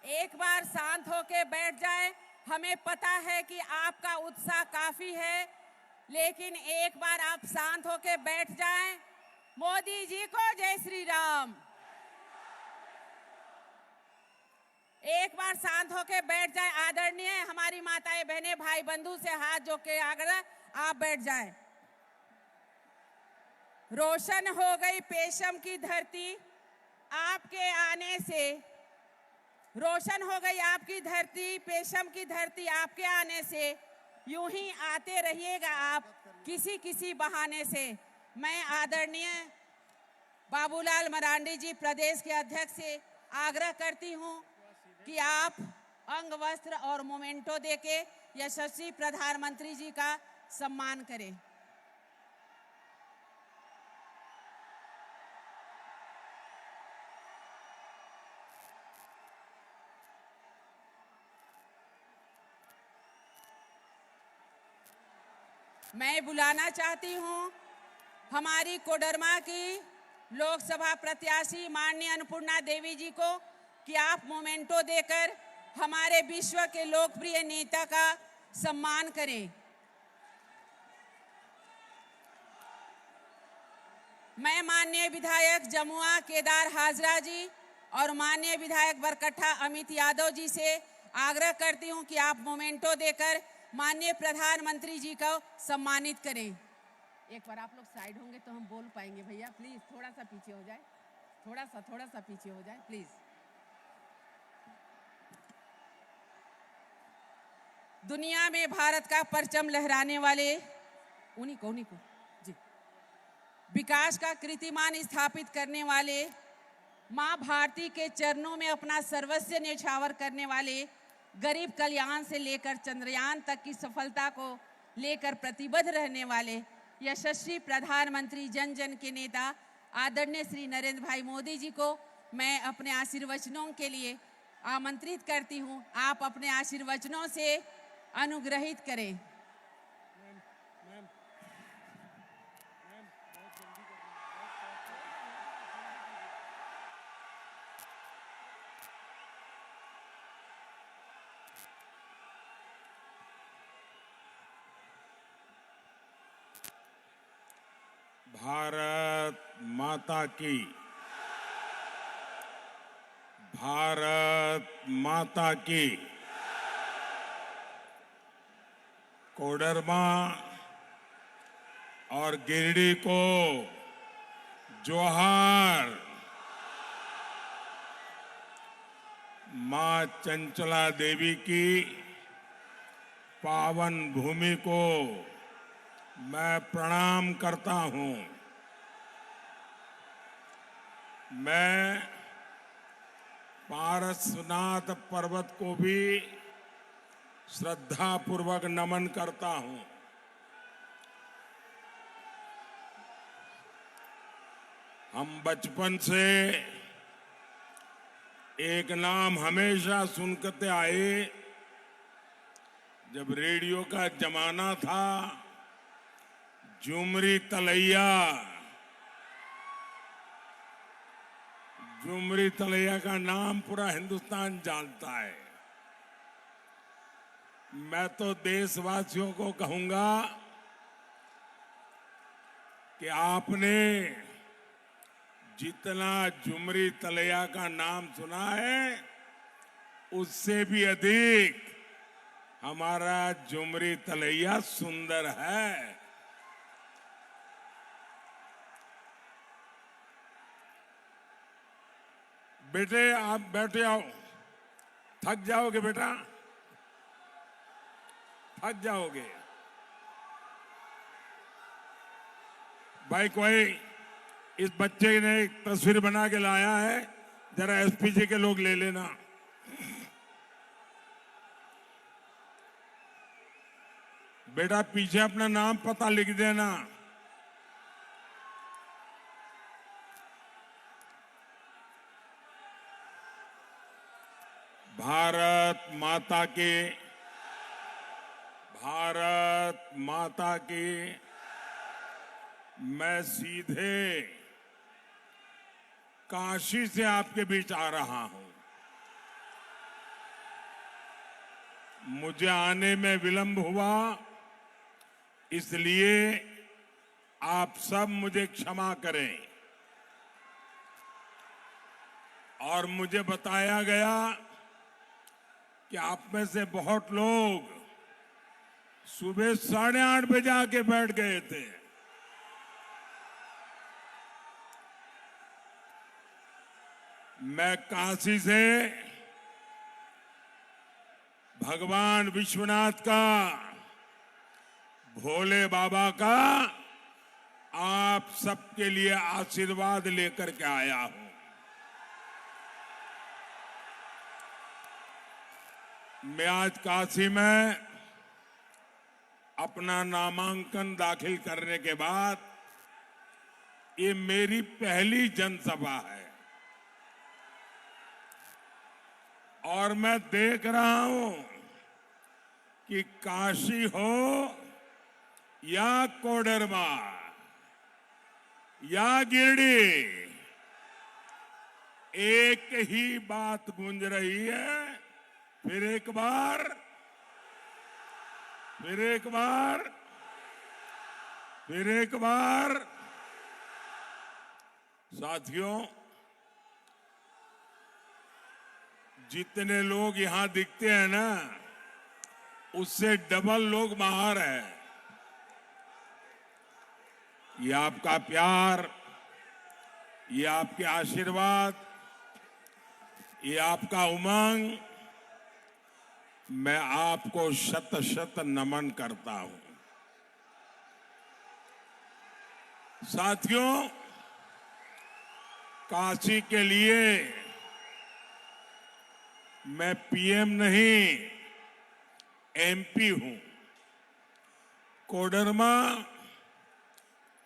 एक बार शांत होके बैठ जाए। हमें पता है कि आपका उत्साह काफी है, लेकिन एक बार आप शांत होके बैठ जाएं। मोदी जी को जय श्री राम। एक बार शांत होके बैठ जाए। आदरणीय हमारी माताएं बहनें भाई बंधु से हाथ जोड़ के आग्रह, आप बैठ जाएं। रोशन हो गई पेशम की धरती आपके आने से। रोशन हो गई आपकी धरती, पेशम की धरती आपके आने से। यूं ही आते रहिएगा आप किसी किसी बहाने से। मैं आदरणीय बाबूलाल मरांडी जी प्रदेश के अध्यक्ष से आग्रह करती हूं कि आप अंग वस्त्र और मोमेंटो देके यशस्वी प्रधानमंत्री जी का सम्मान करें। मैं बुलाना चाहती हूं हमारी कोडरमा की लोकसभा प्रत्याशी माननीय अन्नपूर्णा देवी जी को कि आप मोमेंटो देकर हमारे विश्व के लोकप्रिय नेता का सम्मान करें। मैं माननीय विधायक जमुआ केदार हाजरा जी और माननीय विधायक बरकट्ठा अमित यादव जी से आग्रह करती हूं कि आप मोमेंटो देकर माननीय प्रधानमंत्री जी को सम्मानित करें। एक बार आप लोग साइड होंगे तो हम बोल पाएंगे। भैया प्लीज थोड़ा सा पीछे हो जाए, थोड़ा सा पीछे हो जाए प्लीज। दुनिया में भारत का परचम लहराने वाले उन्हीं को जी, विकास का कीर्तिमान स्थापित करने वाले, मां भारती के चरणों में अपना सर्वस्व न्यौछावर करने वाले, गरीब कल्याण से लेकर चंद्रयान तक की सफलता को लेकर प्रतिबद्ध रहने वाले यशस्वी प्रधानमंत्री, जन जन के नेता आदरणीय श्री नरेंद्र भाई मोदी जी को मैं अपने आशीर्वचनों के लिए आमंत्रित करती हूं। आप अपने आशीर्वचनों से अनुग्रहित करें। भारत माता की, भारत माता की। कोडरमा और गिरिडीह को जोहार। मां चंचला देवी की पावन भूमि को मैं प्रणाम करता हूं। मैं पारसनाथ पर्वत को भी श्रद्धापूर्वक नमन करता हूं। हम बचपन से एक नाम हमेशा सुनते आए। जब रेडियो का जमाना था, झुमरी तलैया। झुमरी तलैया का नाम पूरा हिंदुस्तान जानता है। मैं तो देशवासियों को कहूंगा कि आपने जितना झुमरी तलैया का नाम सुना है, उससे भी अधिक हमारा झुमरी तलैया सुंदर है। बेटे आप बैठे आओ, थक जाओगे बेटा, थक जाओगे। भाई कोई इस बच्चे ने एक तस्वीर बना के लाया है, जरा एसपीजी के लोग ले लेना। बेटा पीछे अपना नाम पता लिख देना। भारत माता की, भारत माता की। मैं सीधे काशी से आपके बीच आ रहा हूं। मुझे आने में विलंब हुआ, इसलिए आप सब मुझे क्षमा करें। और मुझे बताया गया कि आप में से बहुत लोग सुबह 8:30 बजे आके बैठ गए थे। मैं काशी से भगवान विश्वनाथ का, भोले बाबा का आप सबके लिए आशीर्वाद लेकर के आया हूं। मैं आज काशी में अपना नामांकन दाखिल करने के बाद ये मेरी पहली जनसभा है और मैं देख रहा हूं कि काशी हो या कोडरमा या गिरिडीह, एक ही बात गूंज रही है। फिर एक बार, फिर एक बार, फिर एक बार। साथियों, जितने लोग यहां दिखते हैं ना, उससे डबल लोग बाहर हैं। ये आपका प्यार, ये आपके आशीर्वाद, ये आपका उमंग, मैं आपको शत शत नमन करता हूं। साथियों, काशी के लिए मैं पीएम नहीं, एमपी हूं। कोडरमा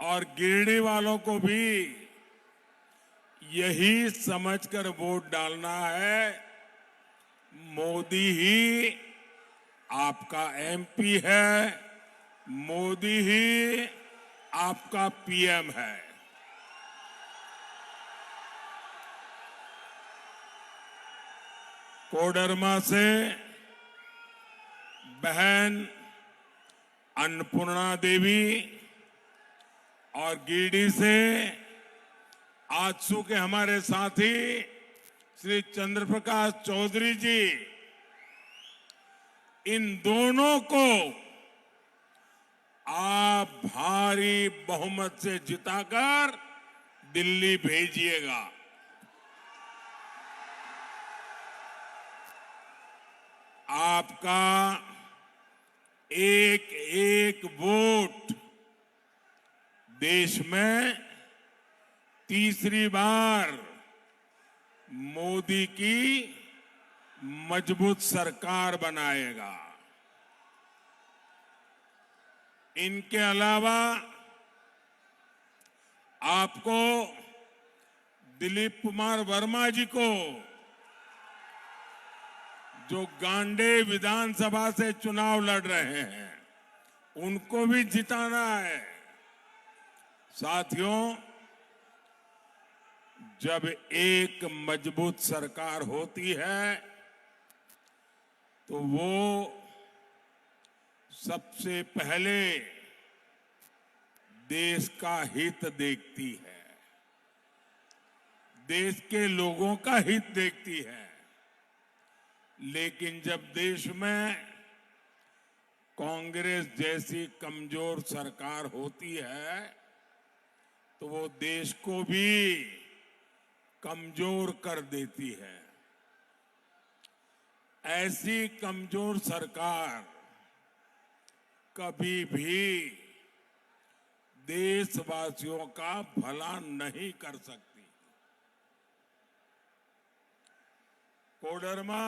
और गिरिडीह वालों को भी यही समझकर वोट डालना है, मोदी ही आपका एमपी है, मोदी ही आपका पीएम है। कोडरमा से बहन अन्नपूर्णा देवी और गिरिडीह से आजसू के हमारे साथी श्री चंद्रप्रकाश चौधरी जी, इन दोनों को आप भारी बहुमत से जिताकर दिल्ली भेजिएगा। आपका एक एक वोट देश में तीसरी बार मोदी की मजबूत सरकार बनाएगा। इनके अलावा आपको दिलीप कुमार वर्मा जी को, जो गांडे विधानसभा से चुनाव लड़ रहे हैं, उनको भी जिताना है। साथियों, जब एक मजबूत सरकार होती है तो वो सबसे पहले देश का हित देखती है, देश के लोगों का हित देखती है। लेकिन जब देश में कांग्रेस जैसी कमजोर सरकार होती है तो वो देश को भी कमजोर कर देती है। ऐसी कमजोर सरकार कभी भी देशवासियों का भला नहीं कर सकती। कोडरमा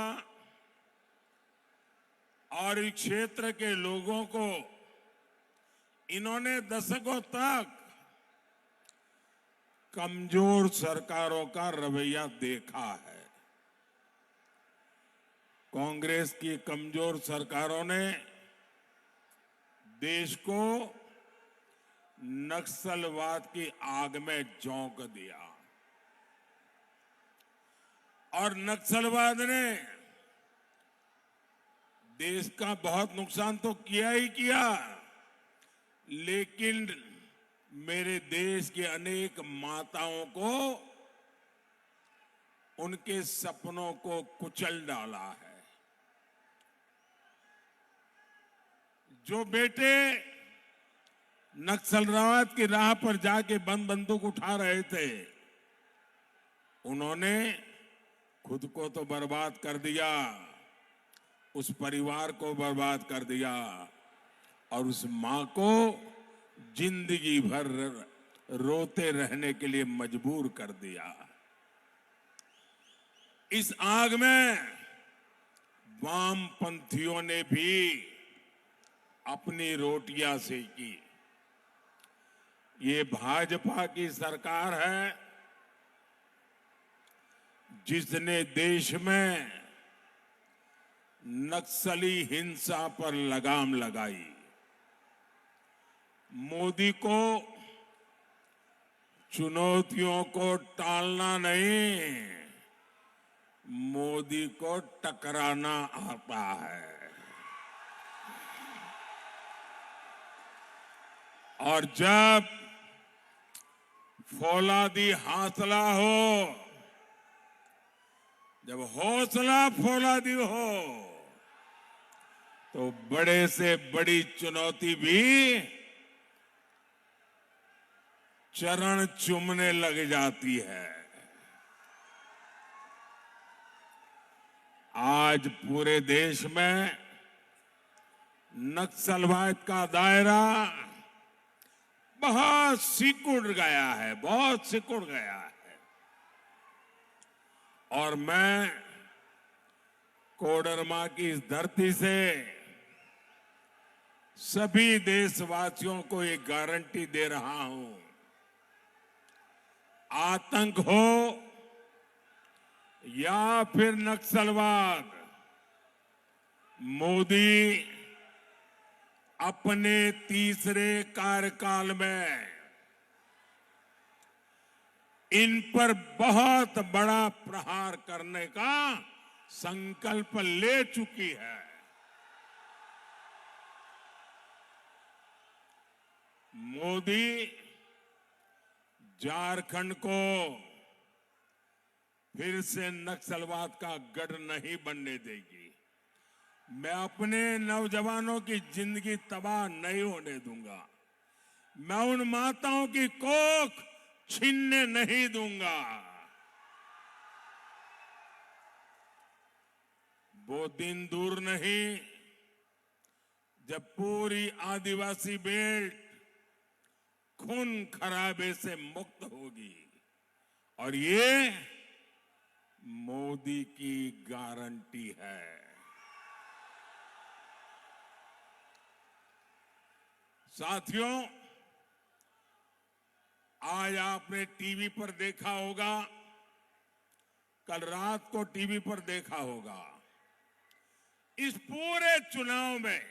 और इस क्षेत्र के लोगों को इन्होंने दशकों तक कमजोर सरकारों का रवैया देखा है। कांग्रेस की कमजोर सरकारों ने देश को नक्सलवाद की आग में झोंक दिया और नक्सलवाद ने देश का बहुत नुकसान तो किया ही किया, लेकिन मेरे देश के अनेक माताओं को, उनके सपनों को कुचल डाला है। जो बेटे नक्सलवाद की राह पर जाके बंदूक उठा रहे थे, उन्होंने खुद को तो बर्बाद कर दिया, उस परिवार को बर्बाद कर दिया और उस मां को जिंदगी भर रोते रहने के लिए मजबूर कर दिया। इस आग में वामपंथियों ने भी अपनी रोटियां सेकी। ये भाजपा की सरकार है जिसने देश में नक्सली हिंसा पर लगाम लगाई। मोदी को चुनौतियों को टालना नहीं, मोदी को टकराना आता है। और जब फौलादी हौसला हो, जब हौसला फौलादी हो, तो बड़े से बड़ी चुनौती भी चरण चूमने लग जाती है। आज पूरे देश में नक्सलवाद का दायरा बहुत सिकुड़ गया है, बहुत सिकुड़ गया है। और मैं कोडरमा की इस धरती से सभी देशवासियों को एक गारंटी दे रहा हूं, आतंक हो या फिर नक्सलवाद, मोदी अपने तीसरे कार्यकाल में इन पर बहुत बड़ा प्रहार करने का संकल्प ले चुकी है। मोदी झारखंड को फिर से नक्सलवाद का गढ़ नहीं बनने देगी। मैं अपने नौजवानों की जिंदगी तबाह नहीं होने दूंगा। मैं उन माताओं की कोख छीनने नहीं दूंगा। वो दिन दूर नहीं जब पूरी आदिवासी बेल्ट खून खराबे से मुक्त होगी, और ये मोदी की गारंटी है। साथियों, आज आपने टीवी पर देखा होगा, कल रात को टीवी पर देखा होगा, इस पूरे चुनाव में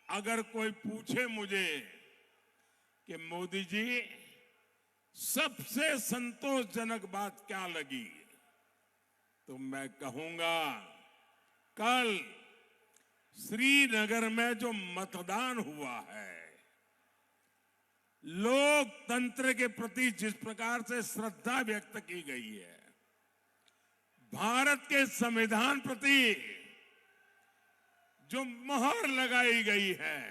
अगर कोई पूछे मुझे कि मोदी जी सबसे संतोषजनक बात क्या लगी, तो मैं कहूंगा कल श्रीनगर में जो मतदान हुआ है, लोकतंत्र के प्रति जिस प्रकार से श्रद्धा व्यक्त की गई है, भारत के संविधान प्रति जो मोहर लगाई गई है,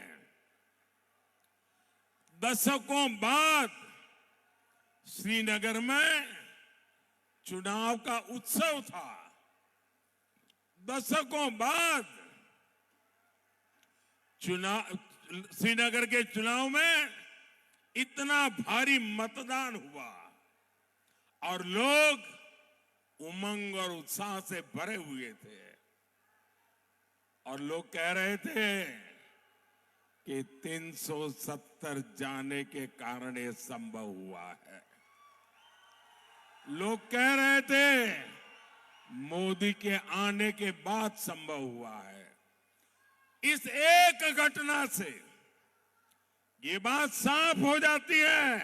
दशकों बाद श्रीनगर में चुनाव का उत्सव था। दशकों बाद श्रीनगर के चुनाव में इतना भारी मतदान हुआ और लोग उमंग और उत्साह से भरे हुए थे, और लोग कह रहे थे कि 370 जाने के कारण ये संभव हुआ है। लोग कह रहे थे मोदी के आने के बाद संभव हुआ है। इस एक घटना से ये बात साफ हो जाती है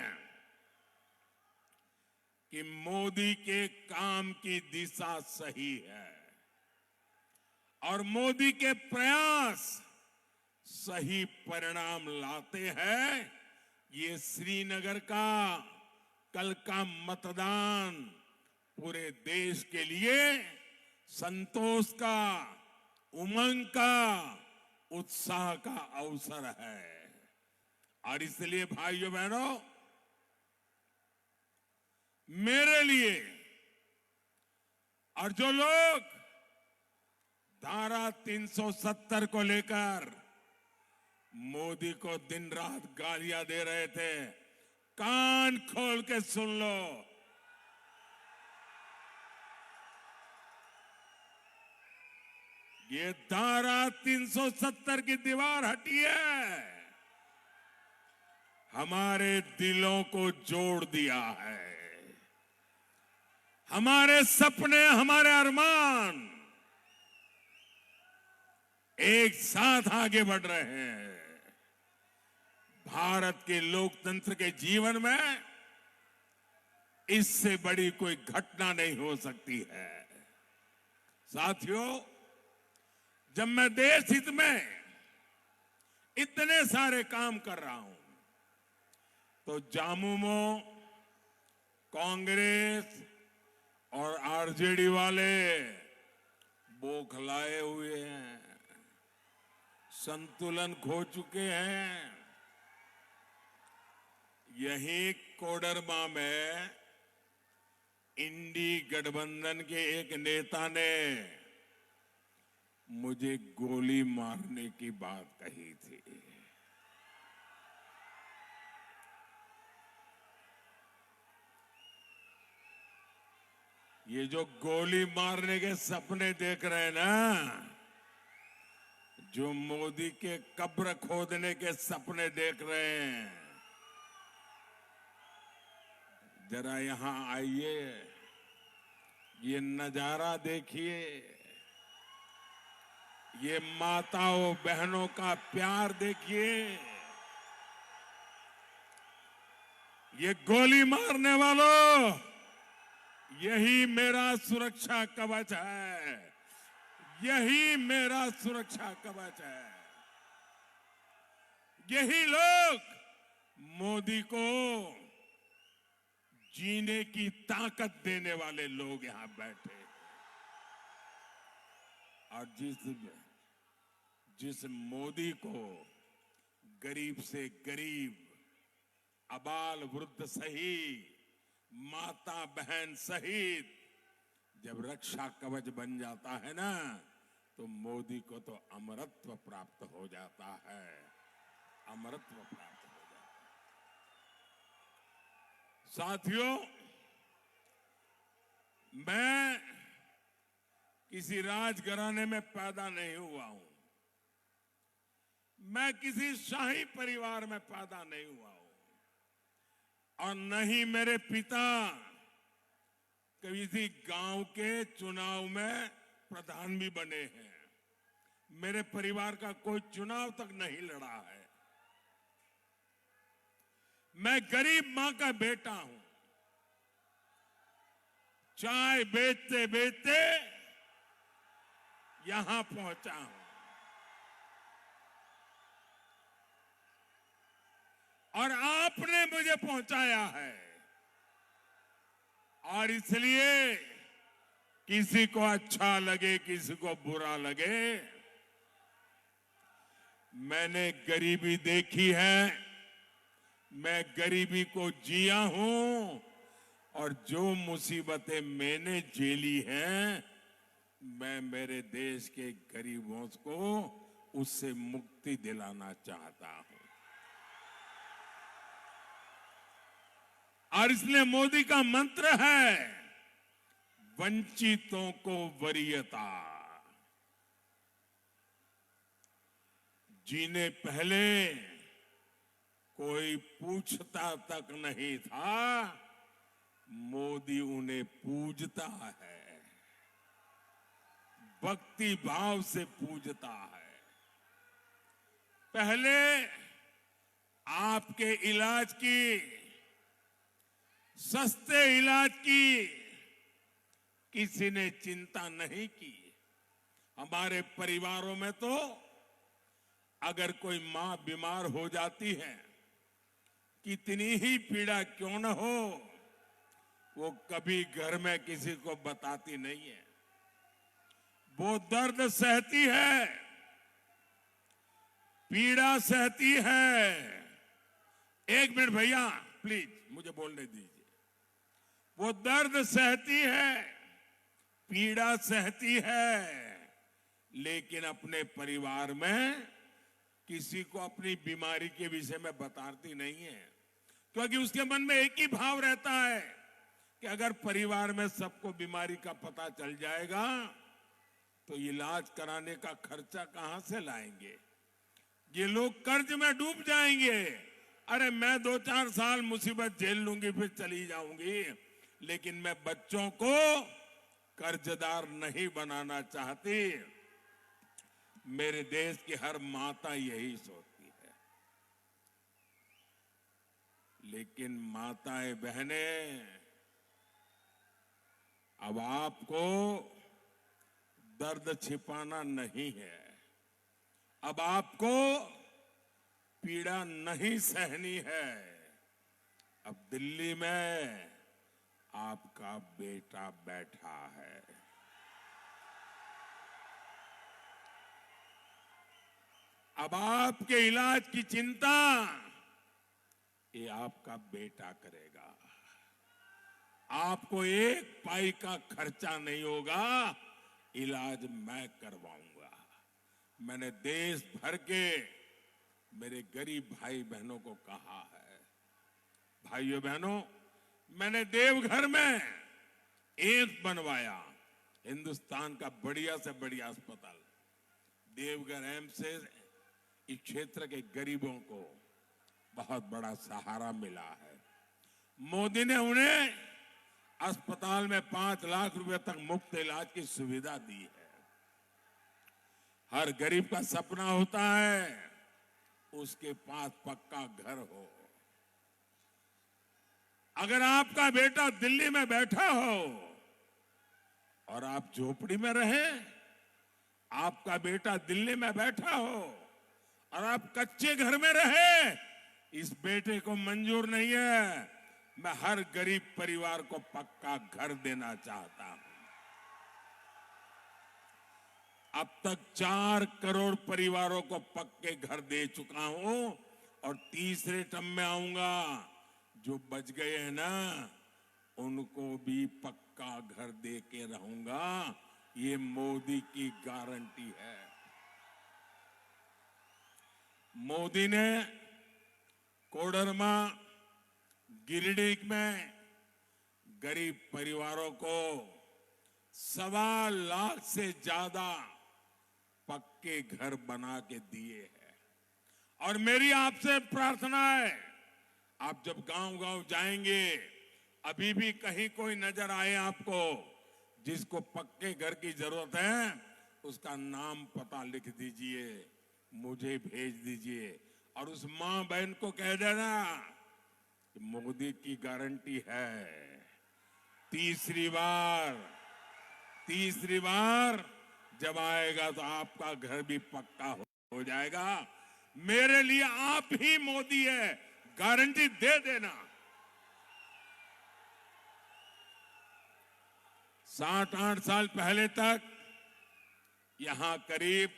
कि मोदी के काम की दिशा सही है। और मोदी के प्रयास सही परिणाम लाते हैं, ये श्रीनगर का कल का मतदान पूरे देश के लिए संतोष का, उमंग का, उत्साह का अवसर है। और इसलिए भाइयों बहनों, मेरे लिए और जो लोग धारा 370 को लेकर मोदी को दिन रात गालियां दे रहे थे, कान खोल के सुन लो। ये धारा 370 की दीवार हटी है, हमारे दिलों को जोड़ दिया है। हमारे सपने, हमारे अरमान एक साथ आगे बढ़ रहे हैं। भारत के लोकतंत्र के जीवन में इससे बड़ी कोई घटना नहीं हो सकती है। साथियों, जब मैं देश हित में इतने सारे काम कर रहा हूं, तो जामुमो कांग्रेस और आरजेडी वाले बौखलाए हुए हैं, संतुलन खो चुके हैं। यही कोडरमा में इंडी गठबंधन के एक नेता ने मुझे गोली मारने की बात कही थी। ये जो गोली मारने के सपने देख रहे हैं ना, जो मोदी के कब्र खोदने के सपने देख रहे हैं, जरा यहां आइए, ये नजारा देखिए, ये माताओं बहनों का प्यार देखिए। ये गोली मारने वालों, यही मेरा सुरक्षा कवच है, यही मेरा सुरक्षा कवच है। यही लोग मोदी को जीने की ताकत देने वाले लोग यहां बैठे। और जिस मोदी को गरीब से गरीब, अबाल वृद्ध सहित, माता बहन सहित जब रक्षा कवच बन जाता है ना, तो मोदी को तो अमरत्व प्राप्त हो जाता है, अमरत्व प्राप्त हो जाता है। साथियों, मैं किसी राजघराने में पैदा नहीं हुआ हूं, मैं किसी शाही परिवार में पैदा नहीं हुआ हूं, और न ही मेरे पिता किसी गांव के चुनाव में प्रधान भी बने हैं। मेरे परिवार का कोई चुनाव तक नहीं लड़ा है। मैं गरीब मां का बेटा हूं। चाय बेचते बेचते यहां पहुंचा हूं, और आपने मुझे पहुंचाया है। और इसलिए किसी को अच्छा लगे, किसी को बुरा लगे, मैंने गरीबी देखी है, मैं गरीबी को जिया हूं, और जो मुसीबतें मैंने झेली हैं, मैं मेरे देश के गरीबों को उससे मुक्ति दिलाना चाहता हूं। और इसलिए मोदी का मंत्र है, वंचितों को वरीयता। जिन्हें पहले कोई पूछता तक नहीं था, मोदी उन्हें पूजता है, भक्ति भाव से पूजता है। पहले आपके इलाज की, सस्ते इलाज की किसी ने चिंता नहीं की, हमारे परिवारों में तो अगर कोई मां बीमार हो जाती है, कितनी ही पीड़ा क्यों न हो, वो कभी घर में किसी को बताती नहीं है। वो दर्द सहती है, पीड़ा सहती है। एक मिनट भैया प्लीज मुझे बोलने दीजिए। वो दर्द सहती है, पीड़ा सहती है, लेकिन अपने परिवार में किसी को अपनी बीमारी के विषय में बताती नहीं है, क्योंकि उसके मन में एक ही भाव रहता है कि अगर परिवार में सबको बीमारी का पता चल जाएगा तो इलाज कराने का खर्चा कहां से लाएंगे। ये लोग कर्ज में डूब जाएंगे। अरे मैं 2-4 साल मुसीबत झेल लूंगी फिर चली जाऊंगी, लेकिन मैं बच्चों को कर्जदार नहीं बनाना चाहती। मेरे देश की हर माता यही सोचती है। लेकिन माताएं बहनें, अब आपको दर्द छिपाना नहीं है, अब आपको पीड़ा नहीं सहनी है। अब दिल्ली में आपका बेटा बैठा है। अब आपके इलाज की चिंता ये आपका बेटा करेगा। आपको एक पाई का खर्चा नहीं होगा, इलाज मैं करवाऊंगा। मैंने देश भर के मेरे गरीब भाई बहनों को कहा है, भाइयों बहनों, मैंने देवघर में एम्स बनवाया, हिंदुस्तान का बढ़िया से बढ़िया अस्पताल। देवघर एम्स से इस क्षेत्र के गरीबों को बहुत बड़ा सहारा मिला है। मोदी ने उन्हें अस्पताल में 5 लाख रुपए तक मुफ्त इलाज की सुविधा दी है। हर गरीब का सपना होता है उसके पास पक्का घर हो। अगर आपका बेटा दिल्ली में बैठा हो और आप झोपड़ी में रहे, आपका बेटा दिल्ली में बैठा हो और आप कच्चे घर में रहे, इस बेटे को मंजूर नहीं है। मैं हर गरीब परिवार को पक्का घर देना चाहता हूं। अब तक 4 करोड़ परिवारों को पक्के घर दे चुका हूं और तीसरे टर्म में आऊंगा। जो बच गए हैं ना, उनको भी पक्का घर दे के रहूंगा। ये मोदी की गारंटी है। मोदी ने कोडरमा, गिरिडीह में गरीब परिवारों को 1.25 लाख से ज्यादा पक्के घर बना के दिए हैं। और मेरी आपसे प्रार्थना है, आप जब गांव-गांव जाएंगे, अभी भी कहीं कोई नजर आए आपको जिसको पक्के घर की जरूरत है, उसका नाम पता लिख दीजिए, मुझे भेज दीजिए और उस मां बहन को कह देना कि मोदी की गारंटी है। तीसरी बार जब आएगा तो आपका घर भी पक्का हो जाएगा। मेरे लिए आप ही मोदी है, गारंटी दे देना। 7-8 साल पहले तक यहां करीब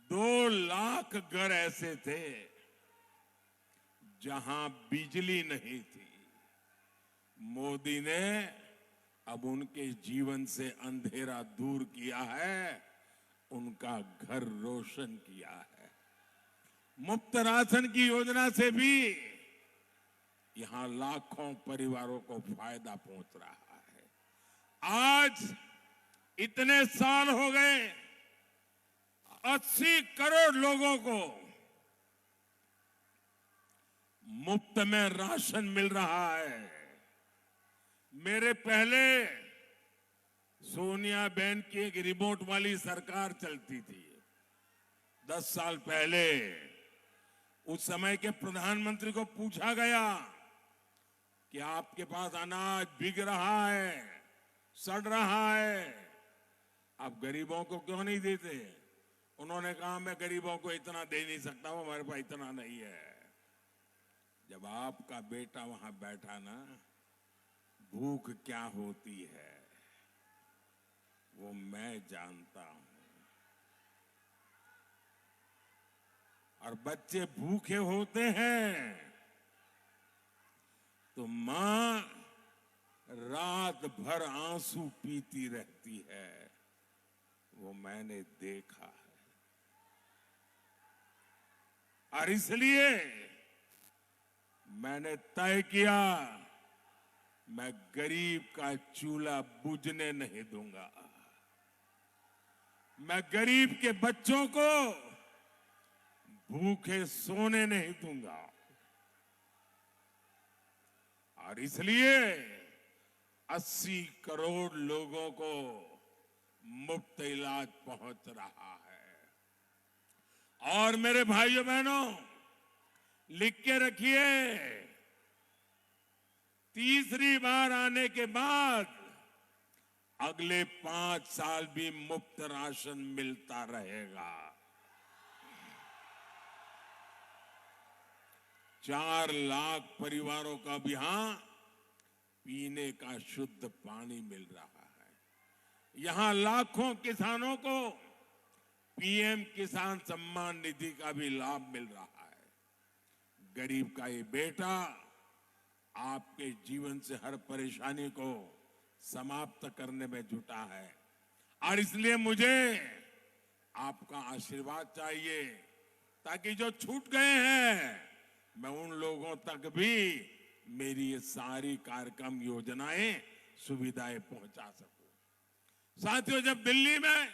2 लाख घर ऐसे थे जहां बिजली नहीं थी। मोदी ने अब उनके जीवन से अंधेरा दूर किया है, उनका घर रोशन किया है। मुफ्त राशन की योजना से भी यहां लाखों परिवारों को फायदा पहुंच रहा है। आज इतने साल हो गए, 80 करोड़ लोगों को मुफ्त में राशन मिल रहा है। मेरे पहले सोनिया बहन की एक रिमोट वाली सरकार चलती थी 10 साल पहले। उस समय के प्रधानमंत्री को पूछा गया कि आपके पास अनाज बिक रहा है, सड़ रहा है, आप गरीबों को क्यों नहीं देते? उन्होंने कहा मैं गरीबों को इतना दे नहीं सकता हूं, हमारे पास इतना नहीं है। जब आपका बेटा वहां बैठा ना, भूख क्या होती है वो मैं जानता हूं। और बच्चे भूखे होते हैं तो मां रात भर आंसू पीती रहती है, वो मैंने देखा है। और इसलिए मैंने तय किया, मैं गरीब का चूल्हा बुझने नहीं दूंगा। मैं गरीब के बच्चों को भूखे सोने नहीं दूंगा। और इसलिए 80 करोड़ लोगों को मुफ्त इलाज पहुंच रहा है। और मेरे भाइयों बहनों, लिख के रखिए, तीसरी बार आने के बाद अगले 5 साल भी मुफ्त राशन मिलता रहेगा। 4 लाख परिवारों का भी यहां पीने का शुद्ध पानी मिल रहा है। यहां लाखों किसानों को पीएम किसान सम्मान निधि का भी लाभ मिल रहा है। गरीब का ये बेटा आपके जीवन से हर परेशानी को समाप्त करने में जुटा है। और इसलिए मुझे आपका आशीर्वाद चाहिए, ताकि जो छूट गए हैं मैं उन लोगों तक भी मेरी ये सारी कार्यक्रम योजनाएं सुविधाएं पहुंचा सकूं। साथियों, जब दिल्ली में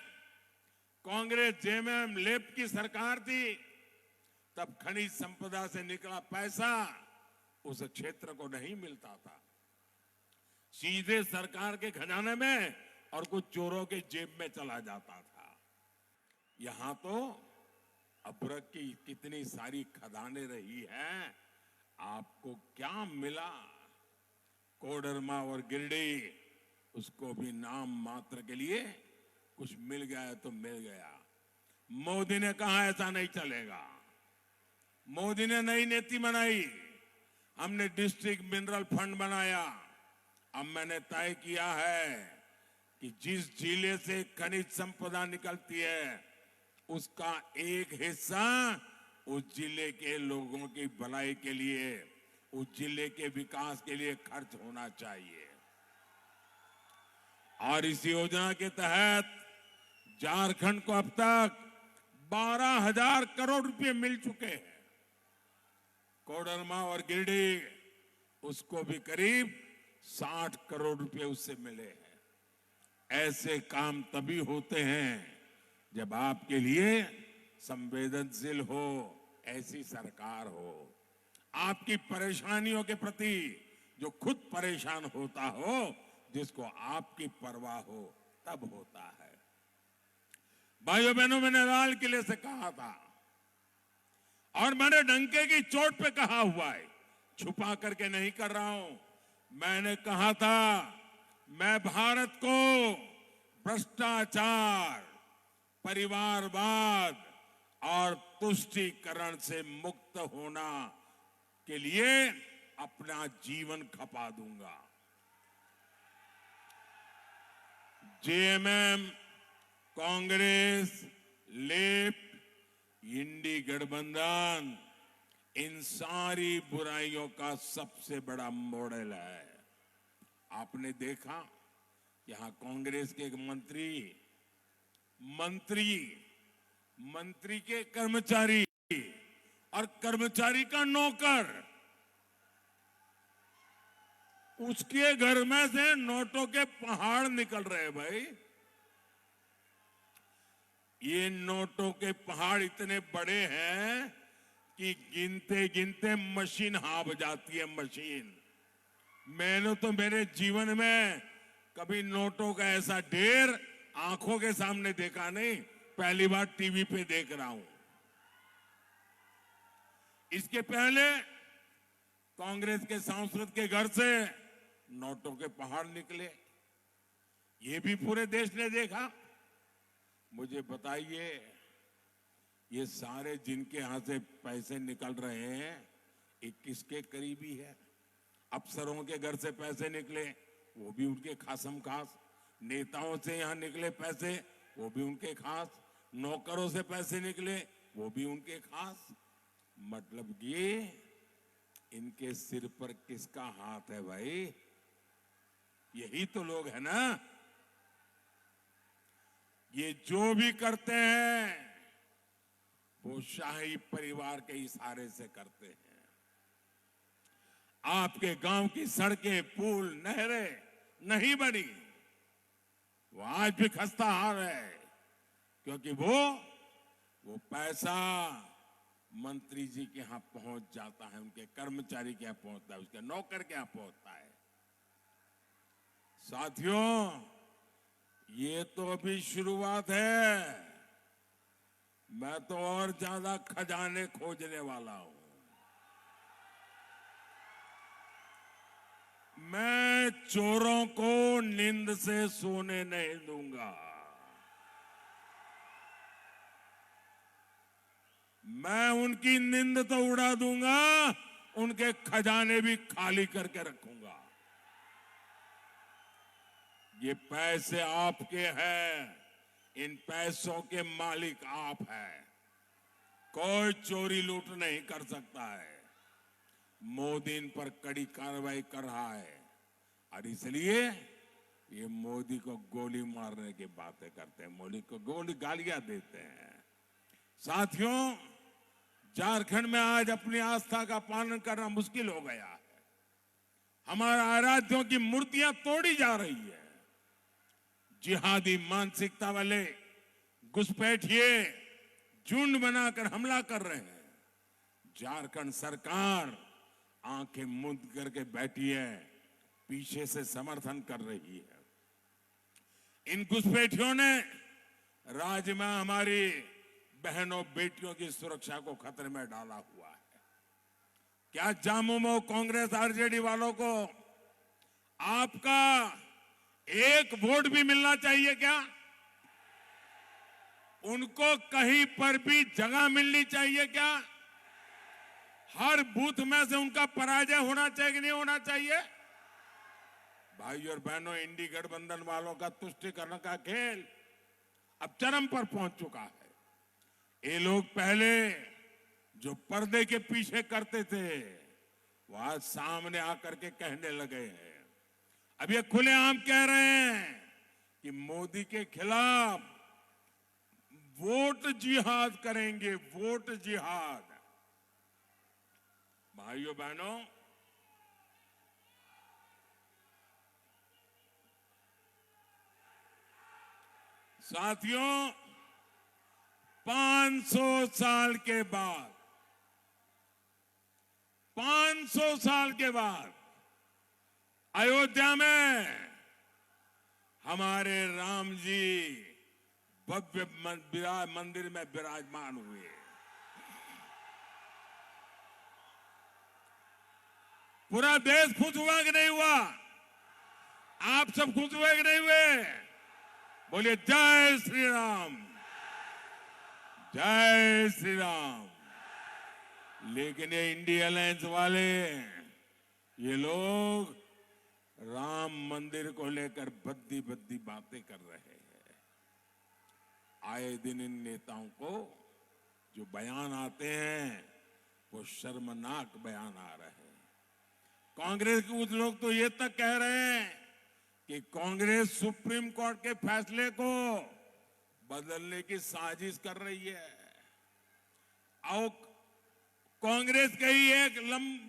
कांग्रेस जेएमएम लेफ्ट की सरकार थी, तब खनिज संपदा से निकला पैसा उस क्षेत्र को नहीं मिलता था, सीधे सरकार के खजाने में और कुछ चोरों के जेब में चला जाता था। यहां तो अभ्रक की कितनी सारी खदानें रही हैं, आपको क्या मिला? कोडरमा और गिरिडीह, उसको भी नाम मात्र के लिए कुछ मिल गया है तो मिल गया। मोदी ने कहा ऐसा नहीं चलेगा। मोदी ने नई नीति बनाई, हमने डिस्ट्रिक्ट मिनरल फंड बनाया। अब मैंने तय किया है कि जिस जिले से खनिज संपदा निकलती है उसका एक हिस्सा उस जिले के लोगों की भलाई के लिए, उस जिले के विकास के लिए खर्च होना चाहिए। और इस योजना के तहत झारखंड को अब तक 12,000 करोड़ रुपए मिल चुके हैं। कोडरमा और गिरिडीह, उसको भी करीब 60 करोड़ रुपए उससे मिले हैं। ऐसे काम तभी होते हैं जब आपके लिए संवेदनशील हो ऐसी सरकार हो, आपकी परेशानियों के प्रति जो खुद परेशान होता हो, जिसको आपकी परवाह हो, तब होता है। भाइयों बहनों, मैंने लाल किले से कहा था और मैंने डंके की चोट पे कहा हुआ है, छुपा करके नहीं कर रहा हूं। मैंने कहा था मैं भारत को भ्रष्टाचार, परिवारवाद और तुष्टीकरण से मुक्त होना के लिए अपना जीवन खपा दूंगा। जेएमएम, कांग्रेस, लेफ्ट, इंडी गठबंधन इन सारी बुराइयों का सबसे बड़ा मॉडल है। आपने देखा यहां कांग्रेस के एक मंत्री के कर्मचारी और कर्मचारी का नौकर, उसके घर में से नोटों के पहाड़ निकल रहे। भाई, ये नोटों के पहाड़ इतने बड़े हैं कि गिनते गिनते मशीन हाँफ जाती है। मशीन, मैंने तो मेरे जीवन में कभी नोटों का ऐसा ढेर आंखों के सामने देखा नहीं, पहली बार टीवी पे देख रहा हूं। इसके पहले कांग्रेस के सांसद के घर से नोटों के पहाड़ निकले, ये भी पूरे देश ने देखा। मुझे बताइए, ये सारे जिनके यहां से पैसे निकल रहे हैं, ये किसके करीबी है? अफसरों के घर से पैसे निकले, वो भी उनके खासम खास। नेताओं से यहां निकले पैसे, वो भी उनके खास। नौकरों से पैसे निकले, वो भी उनके खास। मतलब ये इनके सिर पर किसका हाथ है भाई? यही तो लोग है ना। ये जो भी करते हैं वो शाही परिवार के इशारे से करते हैं। आपके गांव की सड़कें, पुल, नहरें नहीं बनी, वो आज भी खस्ता हाल है, क्योंकि वो पैसा मंत्री जी के यहां पहुंच जाता है, उनके कर्मचारी के यहां पहुंचता है, उसके नौकर के यहां पहुंचता है। साथियों, ये तो अभी शुरुआत है। मैं तो और ज्यादा खजाने खोजने वाला हूं। मैं चोरों को नींद से सोने नहीं दूंगा। मैं उनकी नींद तो उड़ा दूंगा, उनके खजाने भी खाली करके रखूंगा। ये पैसे आपके हैं, इन पैसों के मालिक आप हैं। कोई चोरी लूट नहीं कर सकता है। मोदी इन पर कड़ी कार्रवाई कर रहा है, और इसलिए ये मोदी को गोली मारने की बातें करते हैं, मोदी को गोली गालियां देते हैं। साथियों, झारखंड में आज अपनी आस्था का पालन करना मुश्किल हो गया है। हमारे आराध्यों की मूर्तियां तोड़ी जा रही है। जिहादी मानसिकता वाले घुसपैठिए झुंड बनाकर हमला कर रहे हैं। झारखंड सरकार आंखें मूंद करके बैठी है, पीछे से समर्थन कर रही है। इन घुसपैठियों ने राज्य में हमारी बहनों बेटियों की सुरक्षा को खतरे में डाला हुआ है। क्या झामुमो कांग्रेस आरजेडी वालों को आपका एक वोट भी मिलना चाहिए क्या? उनको कहीं पर भी जगह मिलनी चाहिए क्या? हर बूथ में से उनका पराजय होना चाहिए कि नहीं होना चाहिए? भाई और बहनों, इंडी गठबंधन वालों का तुष्टीकरण का खेल अब चरम पर पहुंच चुका है। ये लोग पहले जो पर्दे के पीछे करते थे, वो आज सामने आकर के कहने लगे हैं। अब ये खुलेआम कह रहे हैं कि मोदी के खिलाफ वोट जिहाद करेंगे, वोट जिहाद। भाइयों बहनों, साथियों, 500 साल के बाद 500 साल के बाद अयोध्या में हमारे राम जी भव्य मंदिर में विराजमान हुए। पूरा देश खुश हुआ कि नहीं हुआ? आप सब खुश हुए कि नहीं हुए? बोलिए जय श्री राम, जय श्री राम। लेकिन ये इंडिया अलायंस वाले, ये लोग राम मंदिर को लेकर भद्दी भद्दी बातें कर रहे हैं। आए दिन इन नेताओं को जो बयान आते हैं, वो शर्मनाक बयान आ रहे हैं। कांग्रेस के कुछ लोग तो ये तक कह रहे हैं कि कांग्रेस सुप्रीम कोर्ट के फैसले को बदलने की साजिश कर रही है। और कांग्रेस के ही एक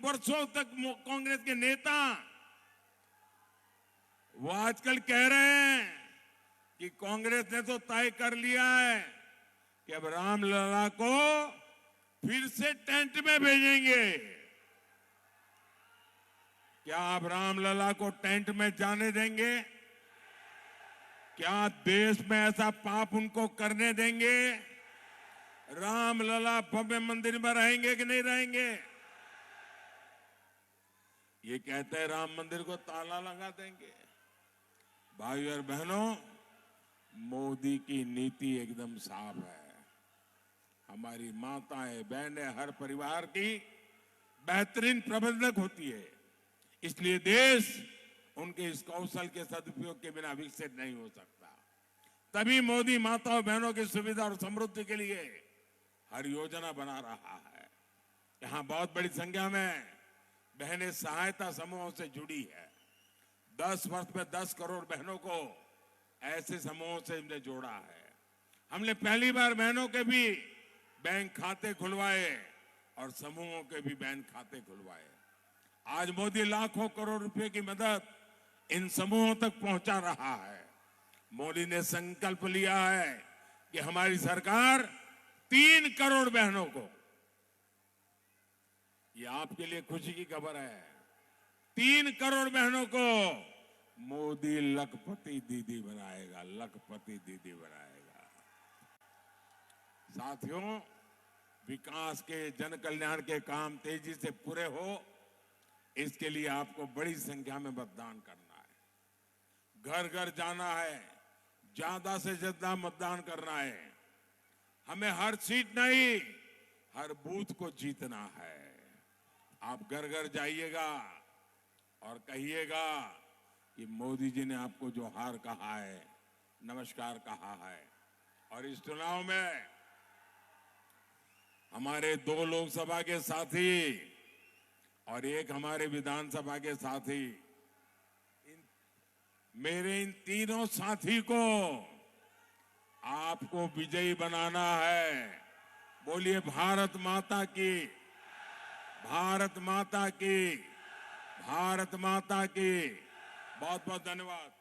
वर्षों तक कांग्रेस के नेता वो आजकल कह रहे हैं कि कांग्रेस ने तो तय कर लिया है कि अब रामलला को फिर से टेंट में भेजेंगे। क्या आप रामलला को टेंट में जाने देंगे? क्या देश में ऐसा पाप उनको करने देंगे? रामलला भव्य मंदिर में रहेंगे कि नहीं रहेंगे? ये कहते हैं राम मंदिर को ताला लगा देंगे। भाई और बहनों, मोदी की नीति एकदम साफ है। हमारी माताएं बहनें हर परिवार की बेहतरीन प्रबंधक होती है, इसलिए देश उनके इस कौशल के सदुपयोग के बिना विकसित नहीं हो सकता। तभी मोदी माताओं बहनों की सुविधा और समृद्धि के लिए हर योजना बना रहा है। यहां बहुत बड़ी संख्या में बहनें सहायता समूहों से जुड़ी है। 10 वर्ष में 10 करोड़ बहनों को ऐसे समूहों से हमने जोड़ा है। हमने पहली बार बहनों के भी बैंक खाते खुलवाए और समूहों के भी बैंक खाते खुलवाए। आज मोदी लाखों करोड़ रुपए की मदद इन समूहों तक पहुंचा रहा है। मोदी ने संकल्प लिया है कि हमारी सरकार 3 करोड़ बहनों को, ये आपके लिए खुशी की खबर है, 3 करोड़ बहनों को मोदी लखपति दीदी बनाएगा, लखपति दीदी बनाएगा। साथियों, विकास के जन कल्याण के काम तेजी से पूरे हो, इसके लिए आपको बड़ी संख्या में मतदान करना है। घर घर जाना है, ज्यादा से ज्यादा मतदान करना है। हमें हर सीट नहीं, हर बूथ को जीतना है। आप घर घर जाइएगा और कहिएगा कि मोदी जी ने आपको जो हार कहा है, नमस्कार कहा है। और इस चुनाव में हमारे 2 लोकसभा के साथी और 1 हमारे विधानसभा के साथी, मेरे इन तीनों साथी को आपको विजयी बनाना है। बोलिए भारत माता की, भारत माता की, भारत माता की। बहुत बहुत धन्यवाद।